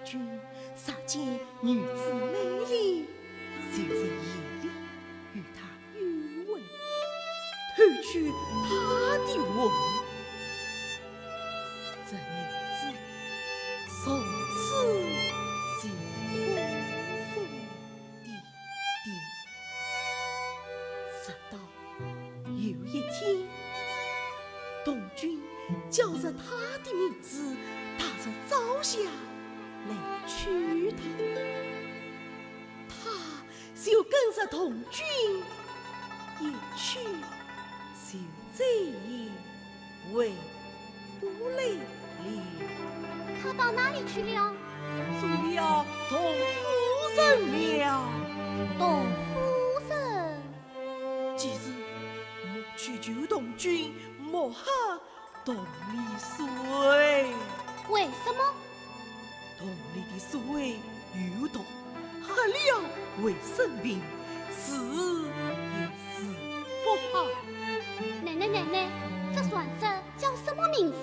君稍见女子美丽，就在夜里与她约会，偷取她的吻。这女子从此就疯疯癫癫，直到有一天，董君叫着她的名字，打着朝霞来娶她，她就跟着董君一去，就再也回不来了。他到哪里去了？做了董夫人了。董夫人，既是莫去救董君，莫吓董李水。为什么？董李的水有毒，喝了会生病，死也治不好。奶奶，这船只叫什么名字？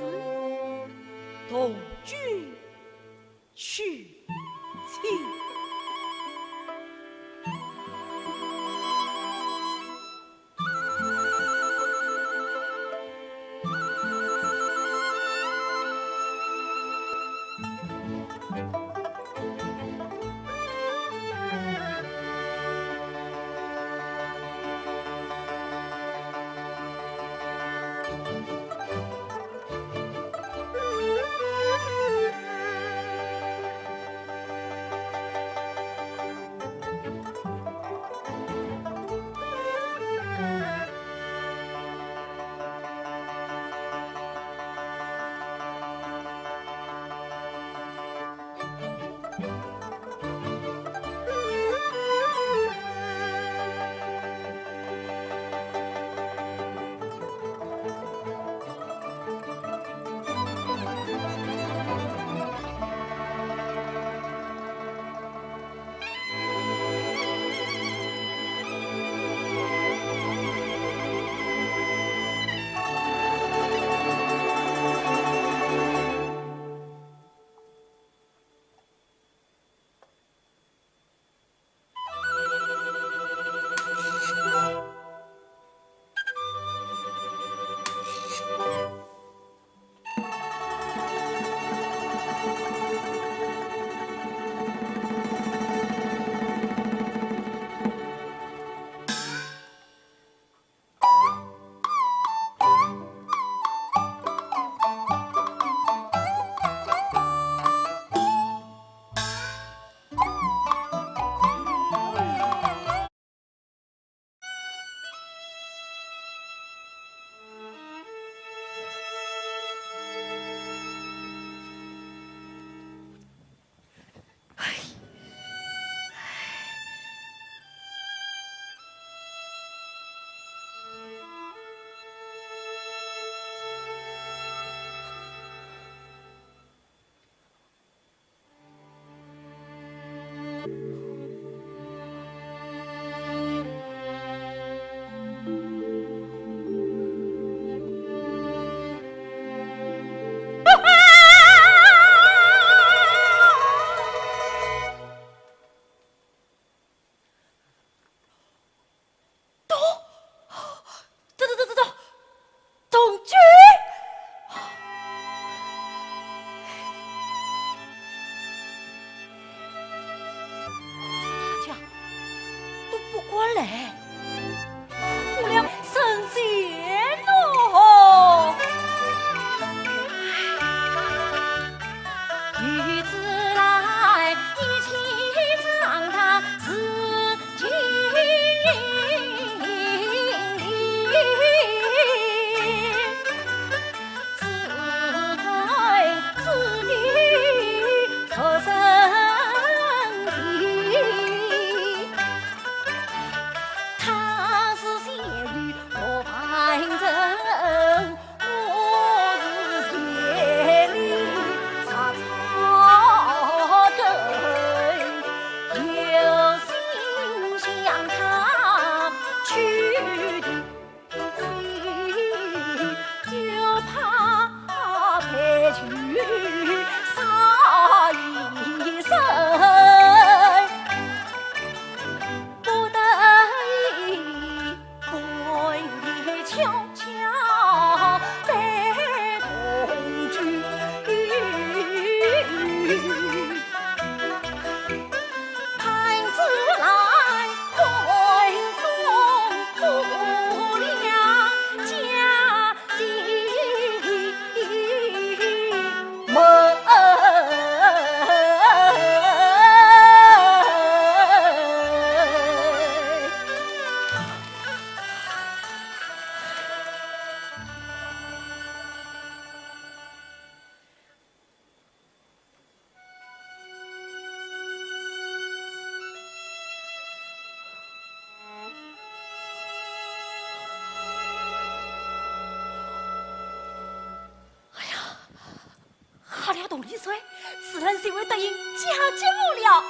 董君娶妻。此人是为得应嫁接我了。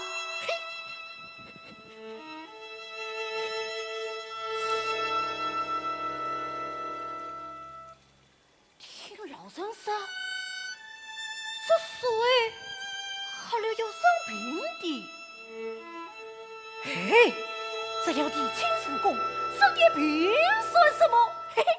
听老人说，这水喝了要生病的。嘿，只要地亲成功，生点病算什么？嘿嘿。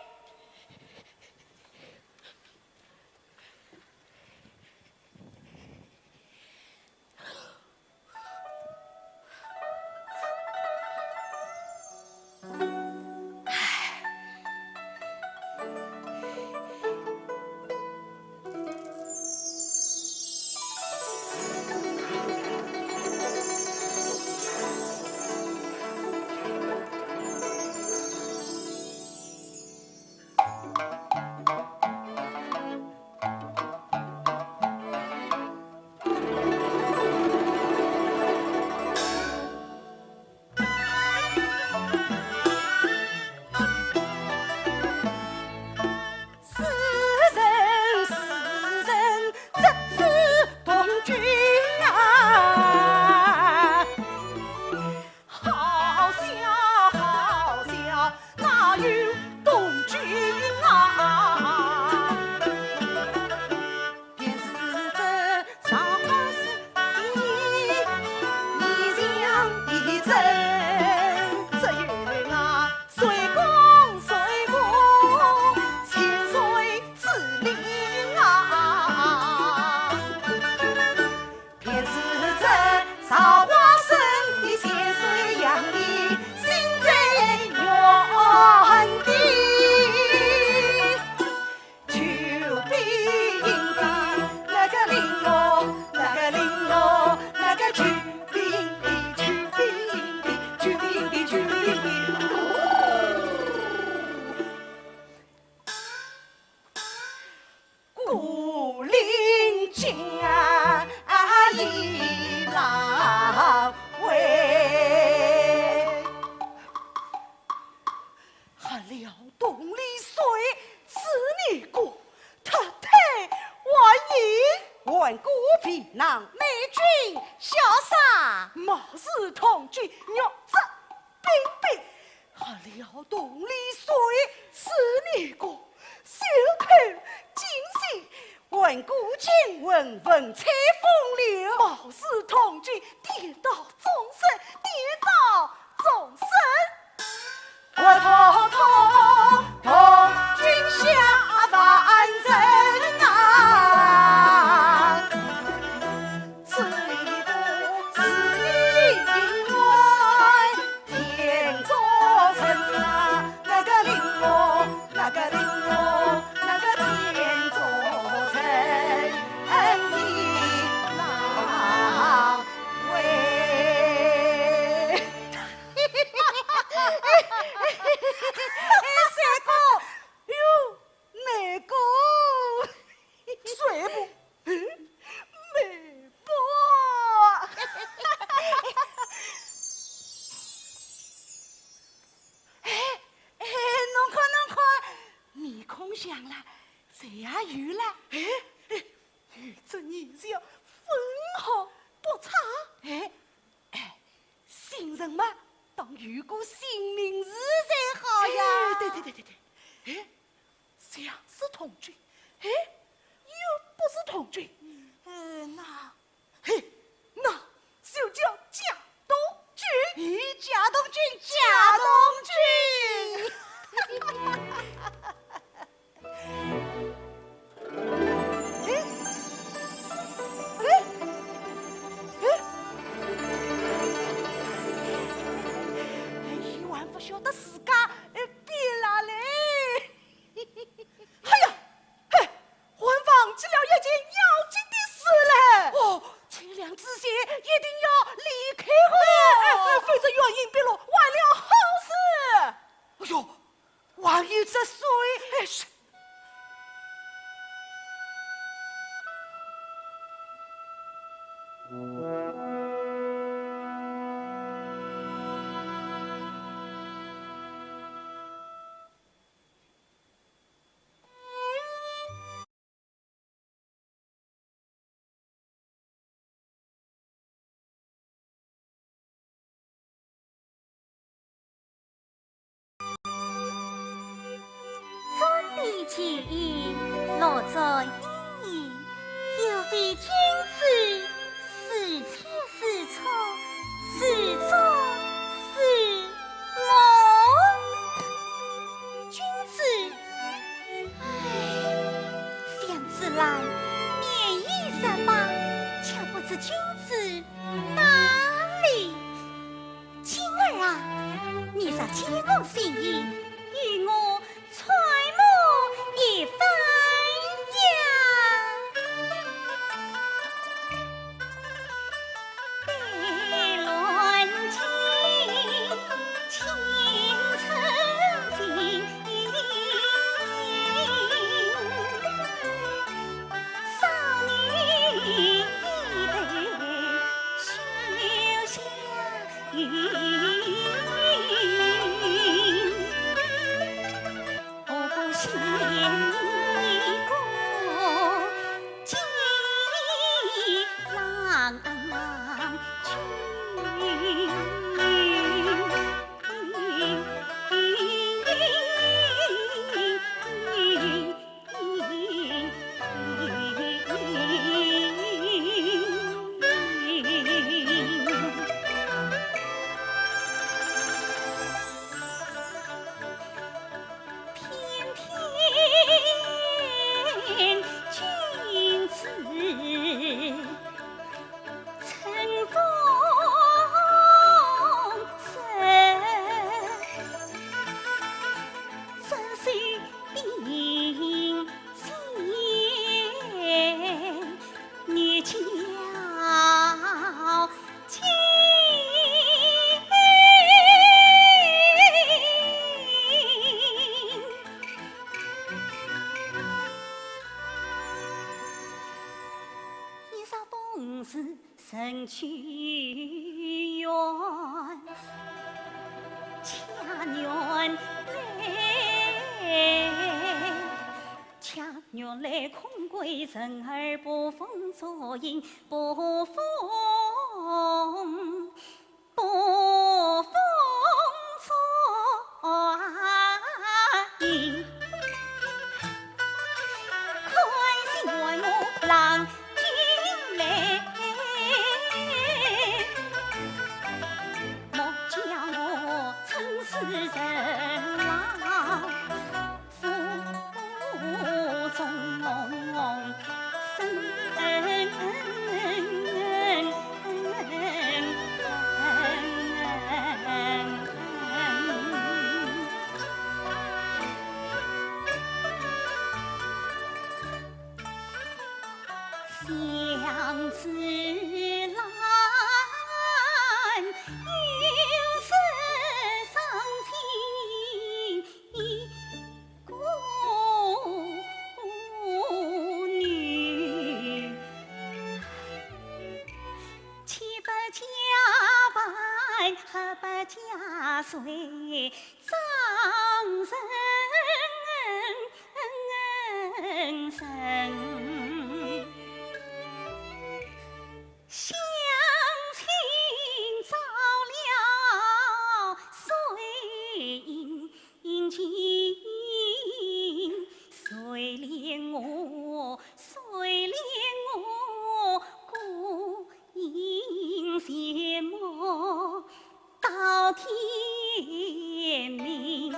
其意落在意，有非君子是切是错，是错是我。君子，想自来免衣三八，却不知君子哪里？青儿啊，你若切我心意，与我揣摩一番呀。别论情，情成情，少女一杯休想云。我不信你过几郎君子乘风声，真是并肩女娇妻。风是神去远，恰缘来空归人儿不逢昨影，不逢昨影。宽心为我郎君来，莫叫我曾是人老腹中相思兰，有时伤心孤女，岂不家饭何不家水，张生相亲早了谁应情，谁怜我孤影斜寞到天明。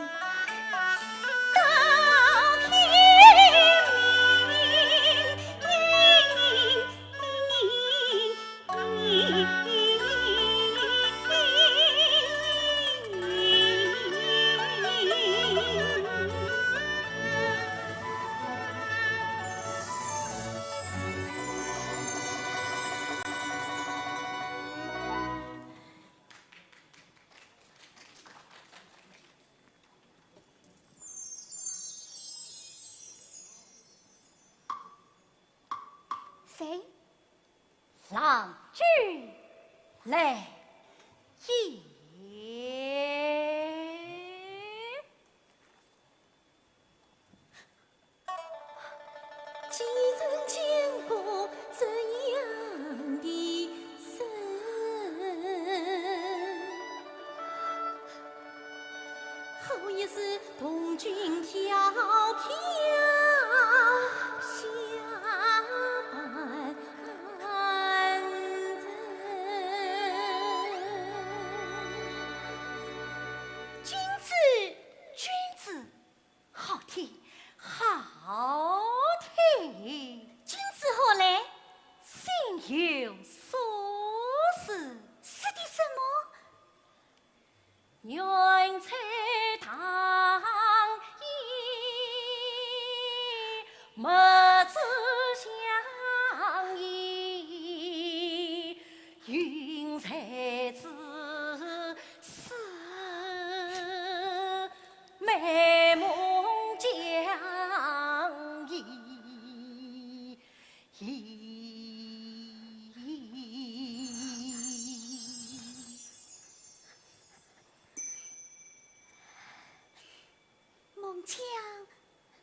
谁？郎君来也。几人见过这样的人？好一是童军挑挑。云在此是美梦将矣。孟姜，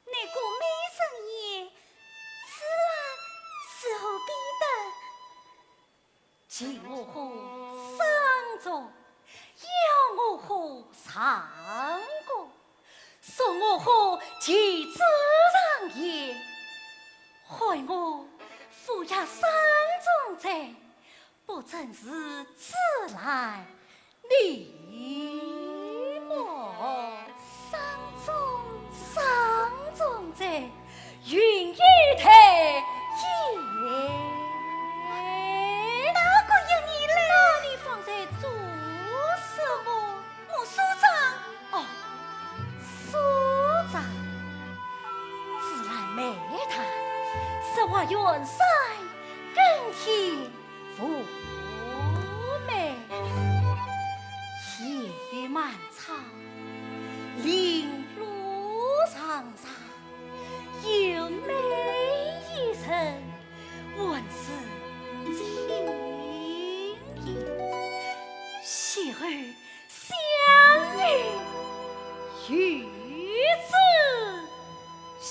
那个美人爷，此来是何必的？既我何生中，要我何上过，送我何其自然也，害我负下山中贼，不正是自来理么？山中贼，云一台也。哪个有你嘞？那你放在做什么？我署长。哦，署长，自然美谈，实话元帅更添妩媚。夜漫长，林路长长，有美一人，问世情意。昔日相遇，与子偕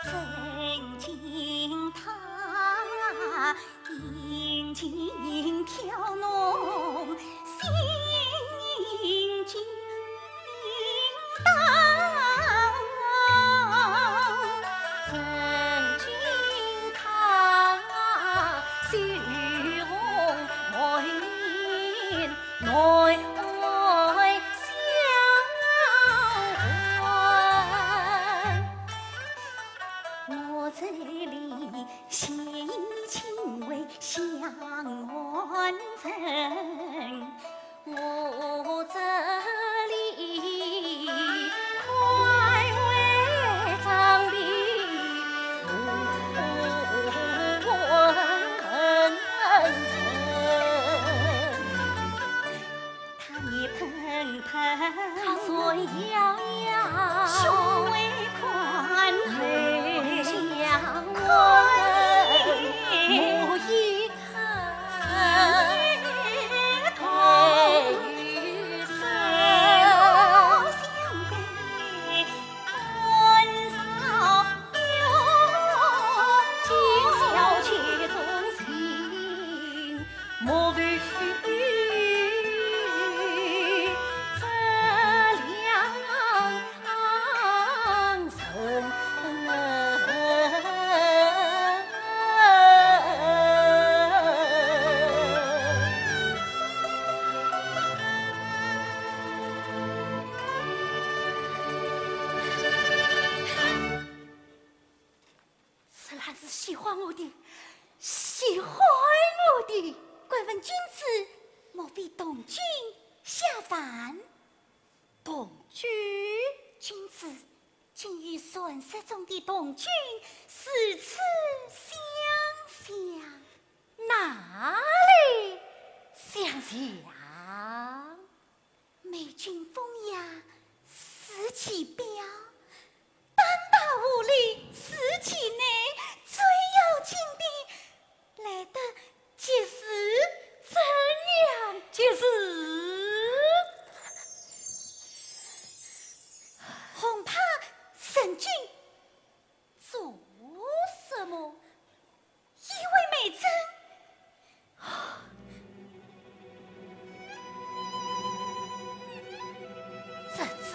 曾经他殷勤调弄，心惊荡。曾经他虚荣爱面内外相还。我这里写意情为相安曾，我这里快为张力他你喷他喷，虽遥遥，胸围宽眉厚，相可问，以目一看，也同与手生。相对，温少今宵有且中情，莫为这两生。此兰是喜欢我的，喜欢我的。贵问君子，莫非董君下凡？董君，君子，君与损失中的董君似此相像。哪里相像？美君风雅，思其表；胆大无礼，思其内。最要紧的，来的就是怎样？就是恐怕沈君做什么？以为美珍。这次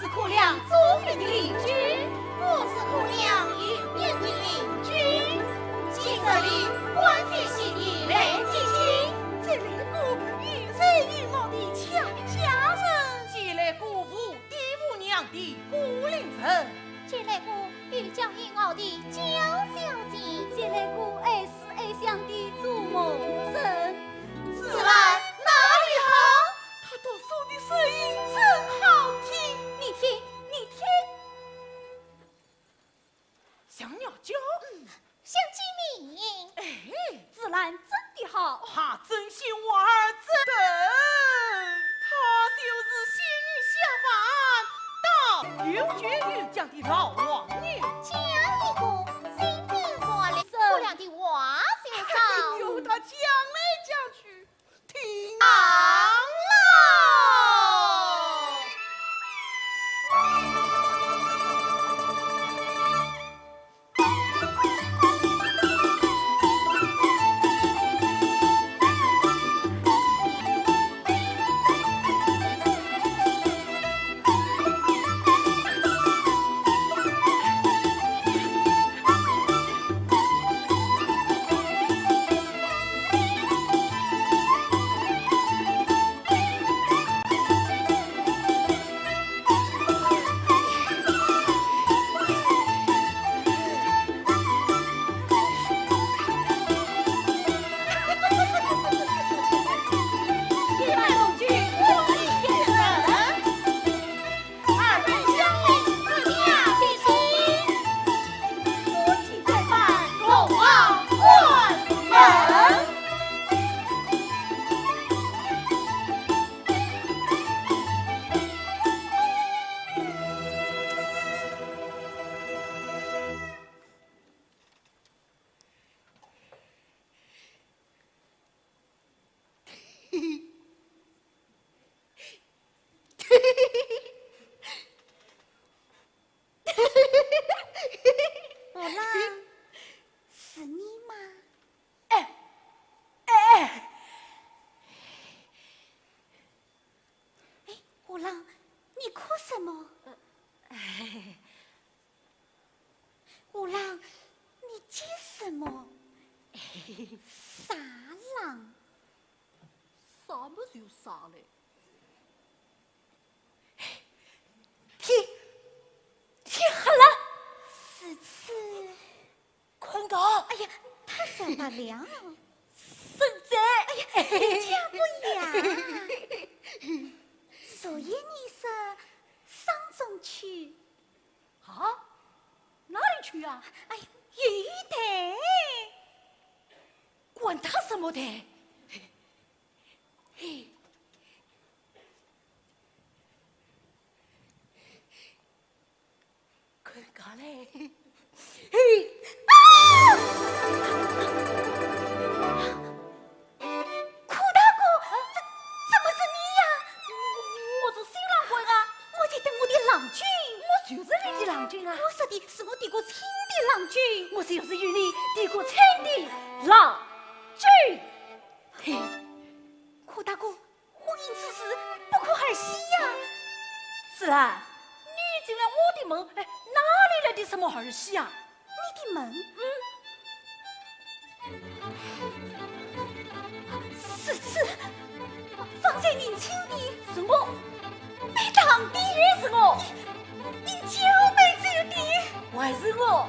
是苦娘聪明的邻居，我是苦娘有眼的邻居。今日里欢天喜地来提亲，这来个玉才玉貌的俏佳人，这来鼓舞地母娘的孤灵人，这来个玉娇玉傲的娇小姐，这来个爱思爱想的做梦人。此来哪里好？他读书的声音真好听。你听，你听，像鸟叫，像鸡鸣。哎，自然真的好。他真心我儿真等，他就是新下凡到玉绝玉江的老王爷。这一个新变化的姑娘的话就上。由他讲来讲去，听啊啊！五郎，是你吗？哎，五郎，你哭什么？五郎，你急什么？傻郎，啥么子有啥嘞？天黑了，此次，困觉。哎呀，太早罢了。孙子，哎呀，家不雅。昨夜你说上中去，啊？哪里去啊？哎呀，玉台。管他什么的？嘿，困觉嘞。嘿，苦大哥，怎么是你呀？我是新郎官啊，我在等我的郎君。我就是你的郎君啊。我说的是我的个亲的郎君。我就是与你的个亲的郎君。嘿，苦大哥，婚姻此事不可儿戏呀。是啊，你进了我的门，哎，哪里来的什么儿戏啊？你的门，此次放在年轻的是我，被当的也是我，你就被走的。还是我。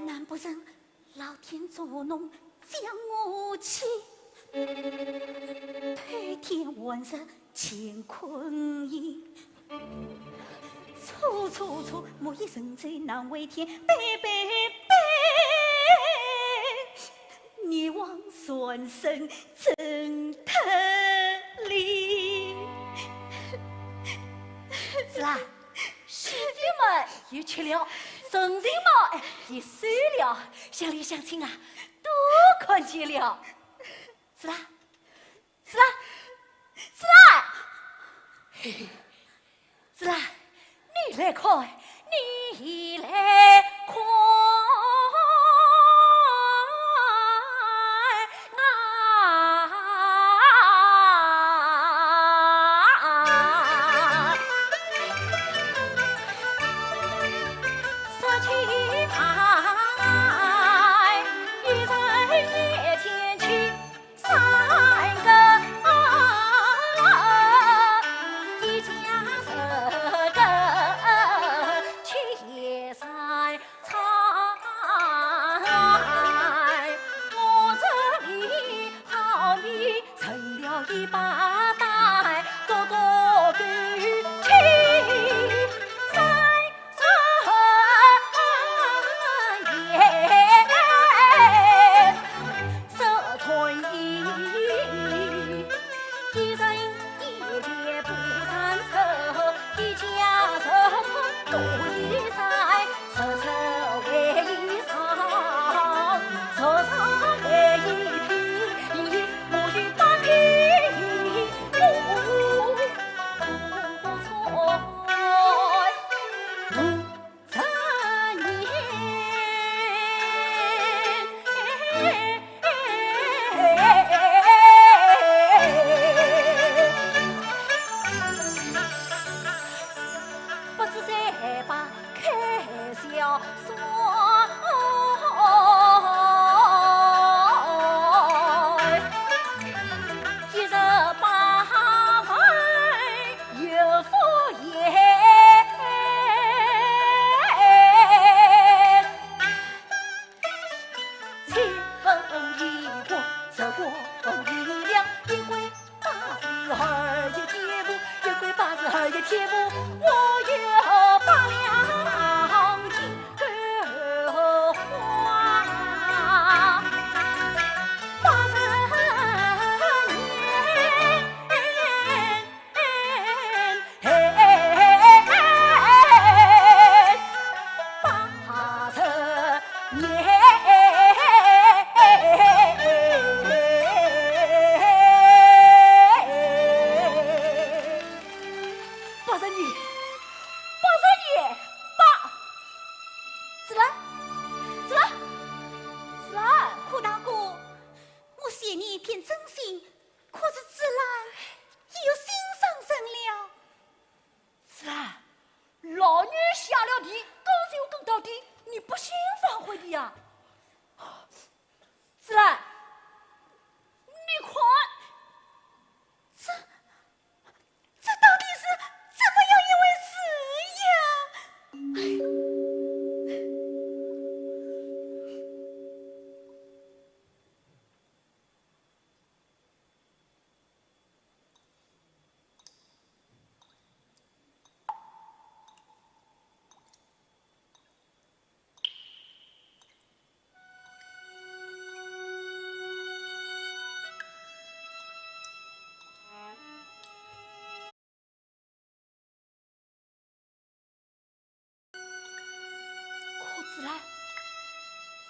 难不成老天作弄将我弃？推天换日乾坤移，错错错，莫以人罪难为天，悲悲悲！孽枉算生真特离。是啊，世界嘛也去了，人人嘛也散了，乡里乡亲啊都看见了。是啦，是啦，是啦，嘿嘿，是啦，你来看，你来看。这光一亮，一归82一铁布，一归82一铁布，我有8两金花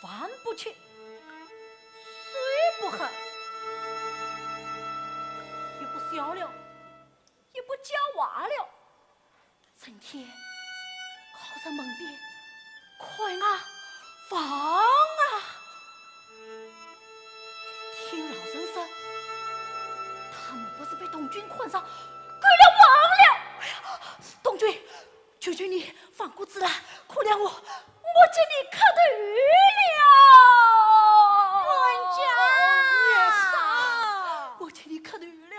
饭不吃，水不喝，也不笑了，也不讲话了，成天靠在门边困啊放啊。听老人说，他们不是被董军困上，归了王了。哎呀，董军，求求你放过子兰，可怜我这里可得鱼了。官家，月嫂，我这里可得鱼了。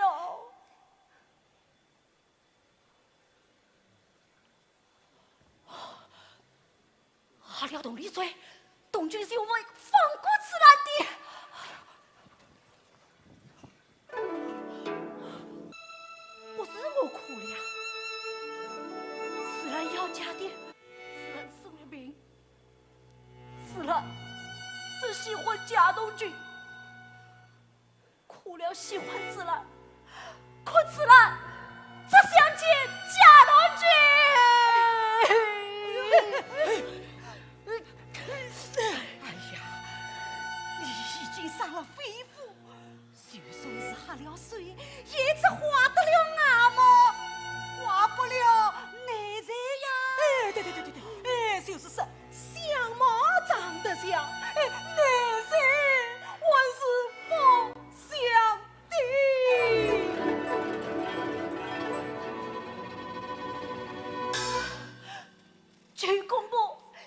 阿廖董李嘴，董军是为放过子兰的。不是我苦了，子兰要嫁的，子兰生了病，子兰只喜欢贾东军，苦了喜欢子兰，可子兰只想见贾东军。哎呀，你已经上了肺腑，就算是喝了水，也只化得了牙么？化不了内在呀！哎，对，哎，就是说，相貌长得像，哎，内在还是不像的。去公布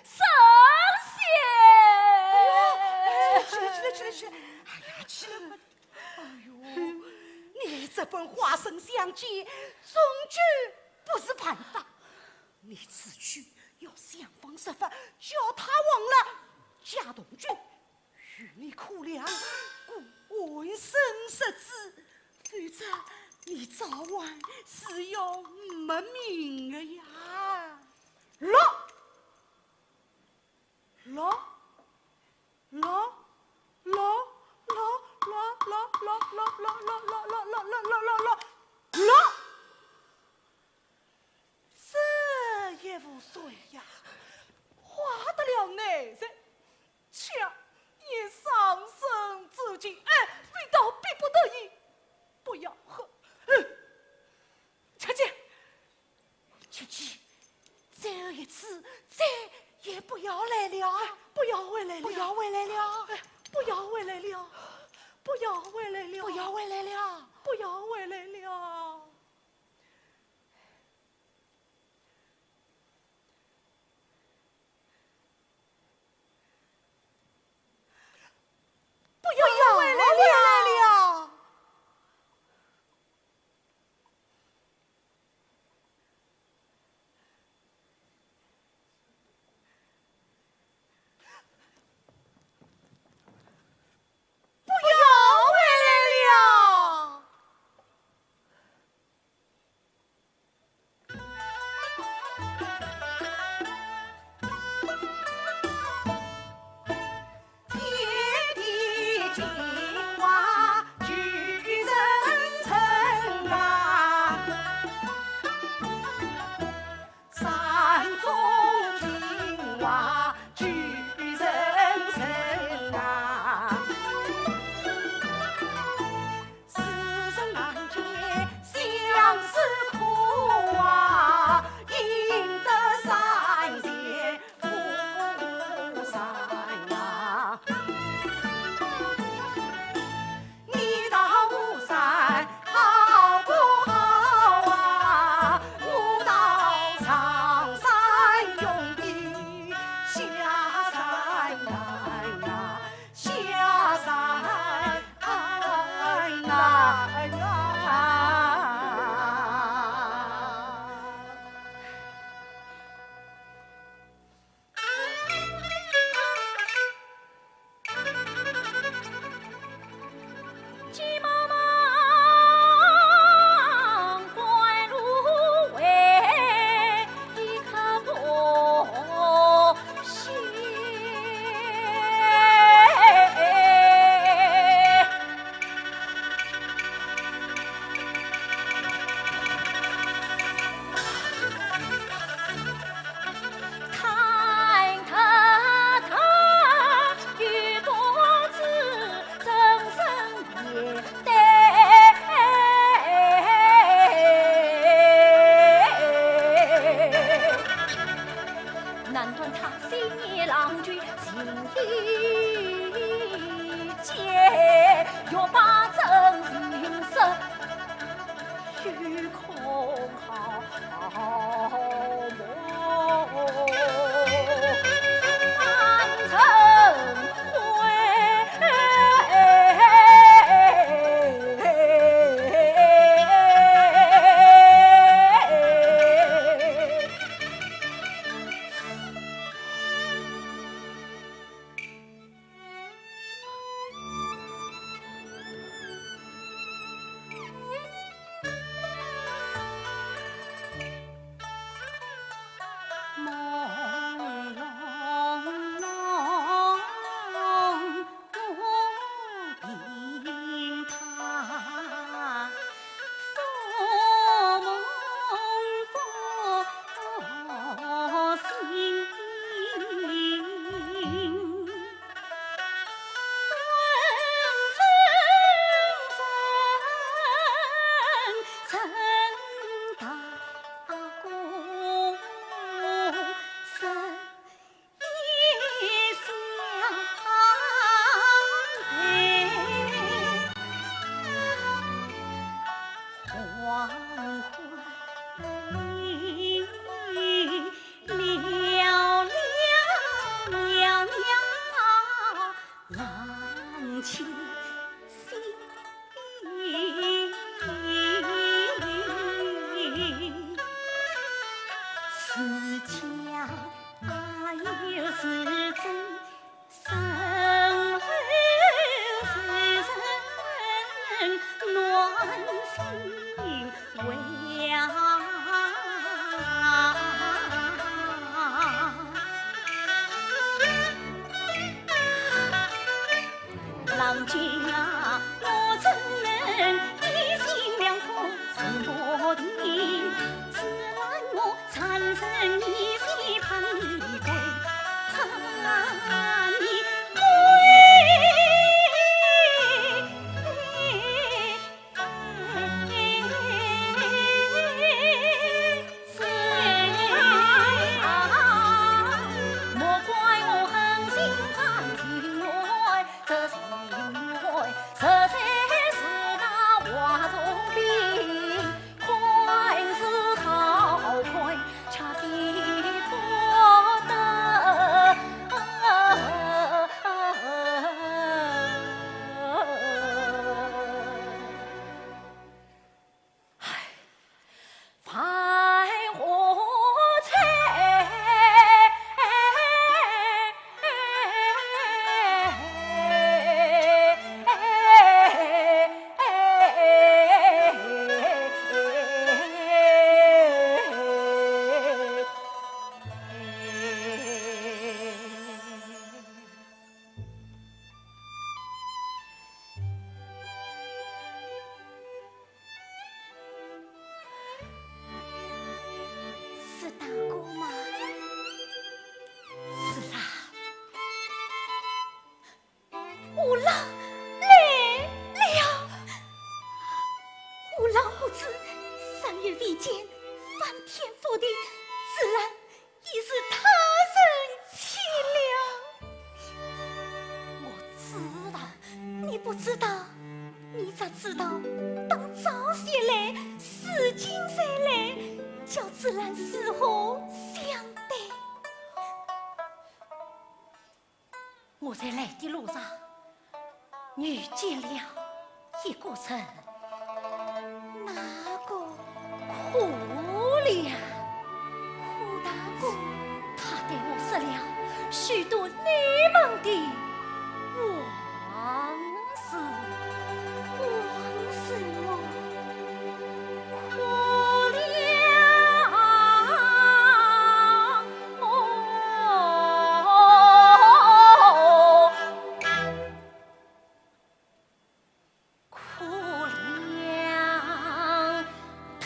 圣去了！哎呀，去了快！哎呦，你这本花生相机，终究不是办法。你此去要想方设法叫他忘了贾东军，与你苦娘故问生识字，否则你早晚是要没命的呀！这也无所谓呀，花得了内在，恰也伤身自己，哎，非到逼不得已，不要喝。切记，这一次再也不要来了，不要回来了，不要回来了，不要回来了，不要回来了，不要回来了，不要回来了。不要回来了。不要回娘亲心。自家有是真，身后是人，暖心为呀。郎君啊，我怎能一心两痛自我定？自然我残生一心盼你归，盼你莫怪我狠心犯情爱，这情爱实在是那话中病，快是好快，恰比不得。繁华彩，是大哥吗？是啦，五郎来了。五郎不知三日未见，翻天覆地，自然已是他人妻了。我知道，你不知道，你咋知道？当早些来，死今再来，叫自然是何相待？我在来的路上遇见了一个人，哪个？苦了，苦大哥，他对我说了许多你们的往事，往事么？苦了，苦了他。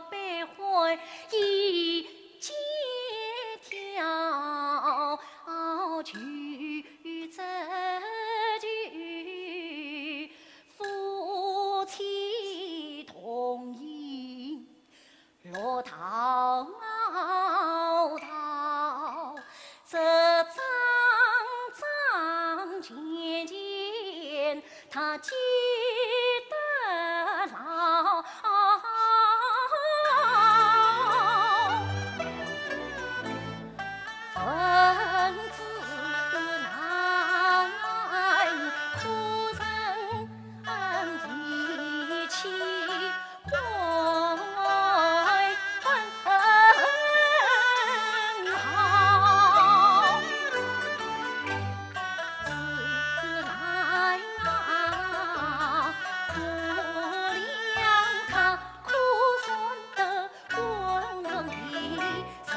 了悲欢一结条，去这句夫妻同饮落滔滔，这张张渐渐他记得牢。分子难苦人一起归好，自来苦两他苦酸的温温一实实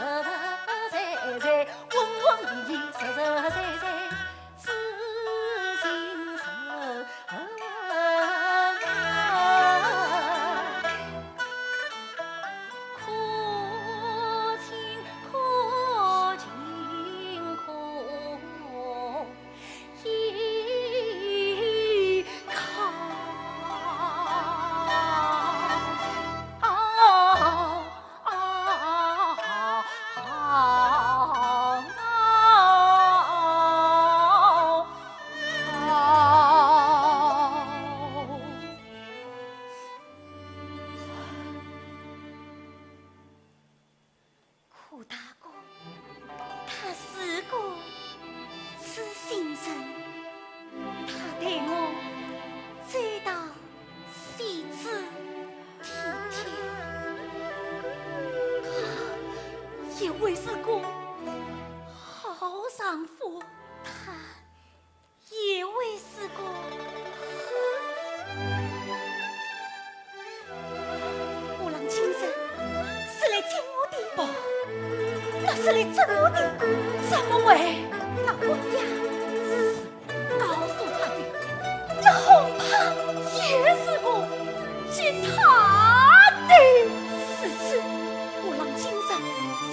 在在，温温一实实在在，是心受。苦情苦情苦一考。苦大哥，他是个痴心人，他对我最到细致体贴，他也会是个好丈夫，他也会是个我让今生是来见我的不。那是来整我的，怎么会？那我呀，告诉他的，那恐怕也是个其他的事情。我让今生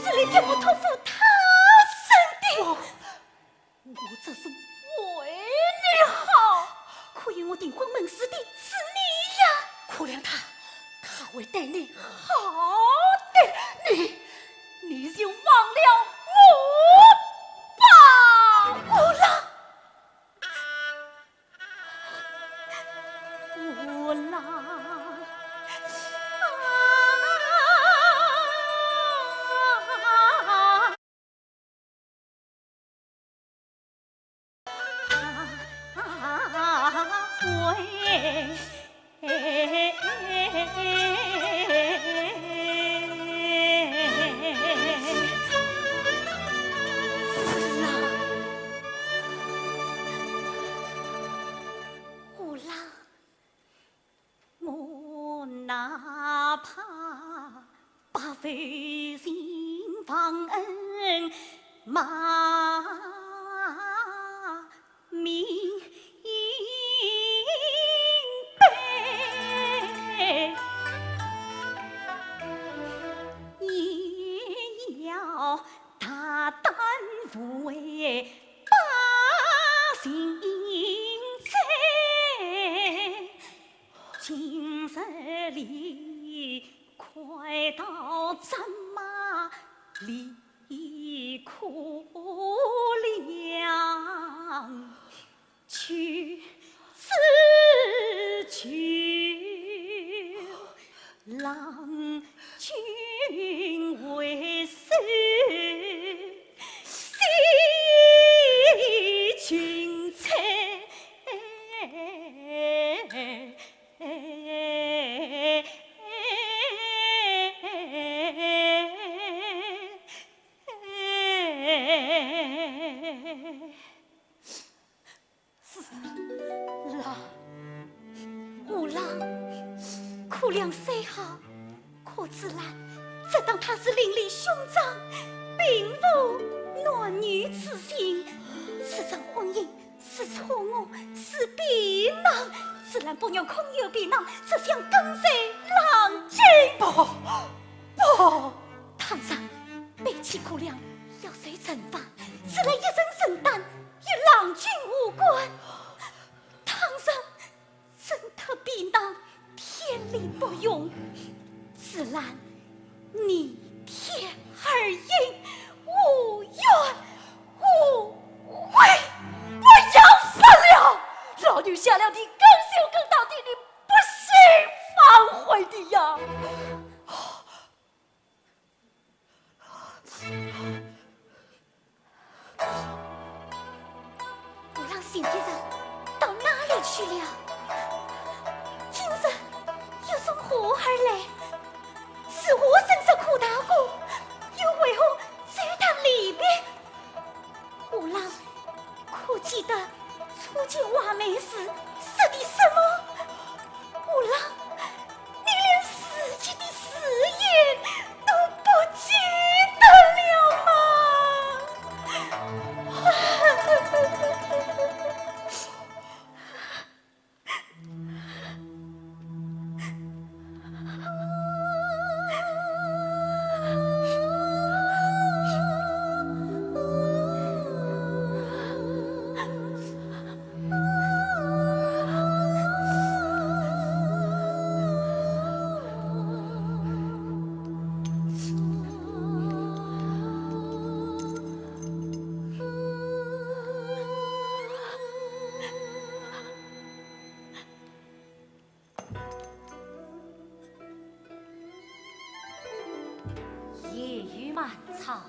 是来替我托付他生的，我这是为你好。可愿我订婚门事的是你呀？可怜他会对你好的，你就忘了我吧，我啦，我啦，哪怕把费心放恩马明悲，也要大胆为百姓在。今日里快到战马里苦粮，去此去郎君为师，惜君才。五郎，苦粮虽好，可自然，这当他是邻里兄长，并无男女之情。此场婚姻是错误，是避难，自然不要空有避难，只想跟随郎君。不。哦，堂上背弃苦粮，要谁惩罚？此来一身圣诞，与郎君无关。堂上身特避难，天理不容。自然逆天而应，无怨无悔。我要死了！老女下了的更羞更到底，你不幸反悔的呀！我让新的人到哪里去了？今日又从何而来？是我身受苦大过，又为何随他离别？我让可记得初见瓦梅时说的什么？我让你连死去的誓言都不记得了夜雨漫长，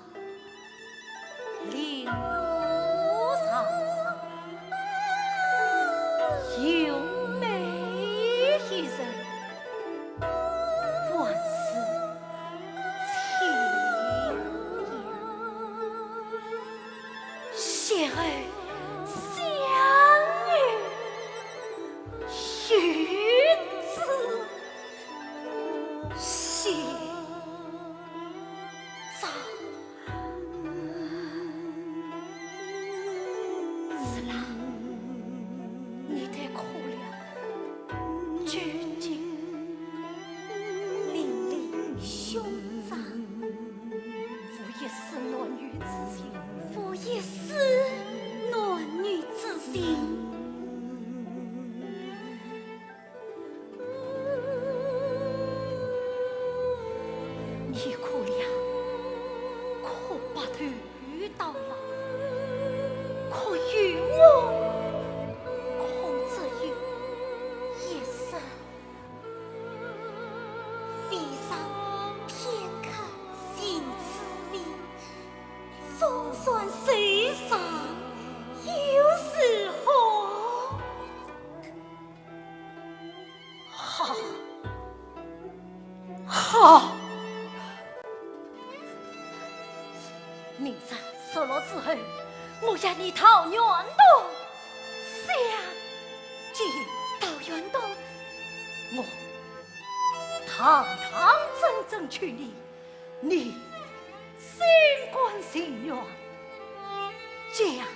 林路苍苍，有美一人，万事清言，贤儿相遇，须知心。你可怜，可把头遇到了，可与我空只有一生。闭上片刻心思里，总算世上有时候。好，好。明日收落之后，我向你讨远东。想见到远东，我堂堂正正娶你，你心甘情愿，这样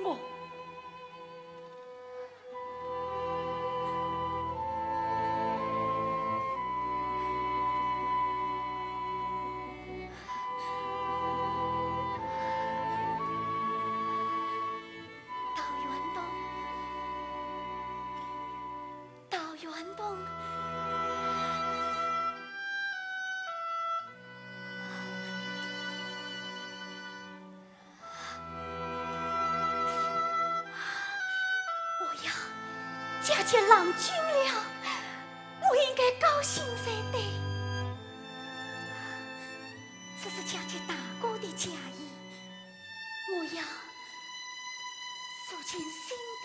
我。远东，我要嫁接郎君了，我应该高兴才对。这是嫁接大哥的嫁衣，我要诉尽心底